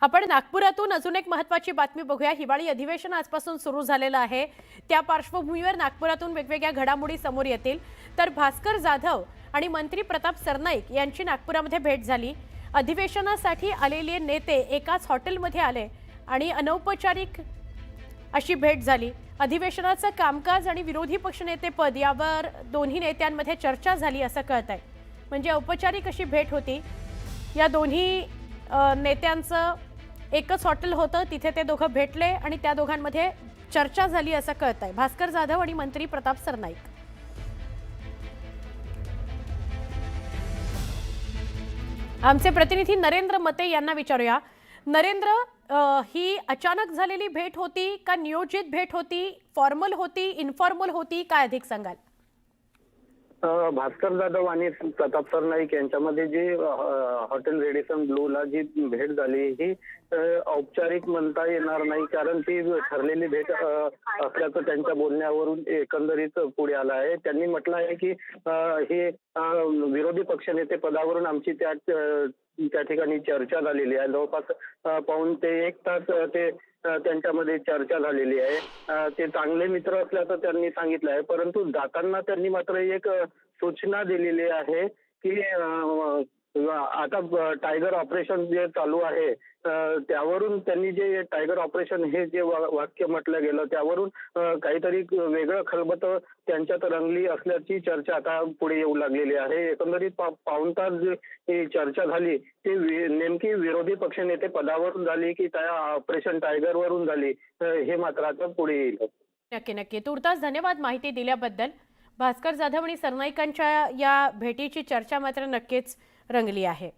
आपण नागपुरातून अजून एक महत्त्वाची बातमी बघूया। हिवाळी अधिवेशन आजपासून सुरू झालेलं आहे। त्या पार्श्वभूमीवर नागपुरातून वेगवेगळ्या घडामोडी समोर येतील। तर भास्कर जाधव आणि मंत्री प्रताप सरनाईक यांची नागपुरामध्ये भेट झाली। अधिवेशनासाठी आलेले नेते एकाच हॉटेलमध्ये आले आणि अनौपचारिक अशी भेट झाली। अधिवेशनाचं कामकाज आणि विरोधी पक्षनेते पद यावर दोन्ही नेत्यांमध्ये चर्चा झाली असं कळतंय। म्हणजे औपचारिक अशी भेट होती। या दोन्ही नेत्यांचं एकच हॉटेल होतं, तिथे ते दोघं भेटले आणि त्या दोघांमध्ये चर्चा झाली असं कळतंय। भास्कर जाधव आणि मंत्री प्रताप सरनाईक। आमचे प्रतिनिधी नरेंद्र मते यांना विचारूया। नरेंद्र, ही अचानक झालेली भेट होती का नियोजित भेट होती, फॉर्मल होती, इन्फॉर्मल होती, काय अधिक सांगाल? भास्कर जाधव आणि प्रताप सरनाईक यांच्यामध्ये जी हॉटेल रेडिसन ब्लूला जी भेट झाली ही औपचारिक म्हणता येणार नाही, कारण ती ठरलेली भेट असल्याचं त्यांच्या बोलण्यावरून एकंदरीत पुढे आलं आहे। त्यांनी म्हटलं आहे की हे विरोधी पक्षनेते पदावरून आमची त्या ठिकाणी चर्चा झालेली आहे। जवळपास पाऊण ते 1 तास ते त्यांच्यामध्ये चर्चा झालेली आहे। ते चांगले मित्र असल्याचं त्यांनी सांगितलं आहे, परंतु जाताना त्यांनी मात्र एक सूचना दिलेली आहे की आता टायगर ऑपरेशन जे चालू आहे त्यावरून त्यांनी जे टायगर ऑपरेशन हे जे वाक्य म्हटलं गेलं त्यावरून काहीतरी वेगळं खलबतं त्यांच्यात रंगली असल्याची चर्चा आता पुढे येऊ लागलेली आहे। एकंदरीत पाऊण तास जी चर्चा झाली ती नेमकी विरोधी पक्षनेते पदावरून झाली की त्या ऑपरेशन टायगर वरून झाली हे मात्र आता पुढे येईल। नक्की नक्की। तुर्तास धन्यवाद माहिती दिल्याबद्दल। भास्कर जाधव आणि सरनाईकांच्या या भेटीची चर्चा मात्र नक्कीच रंगली आहे।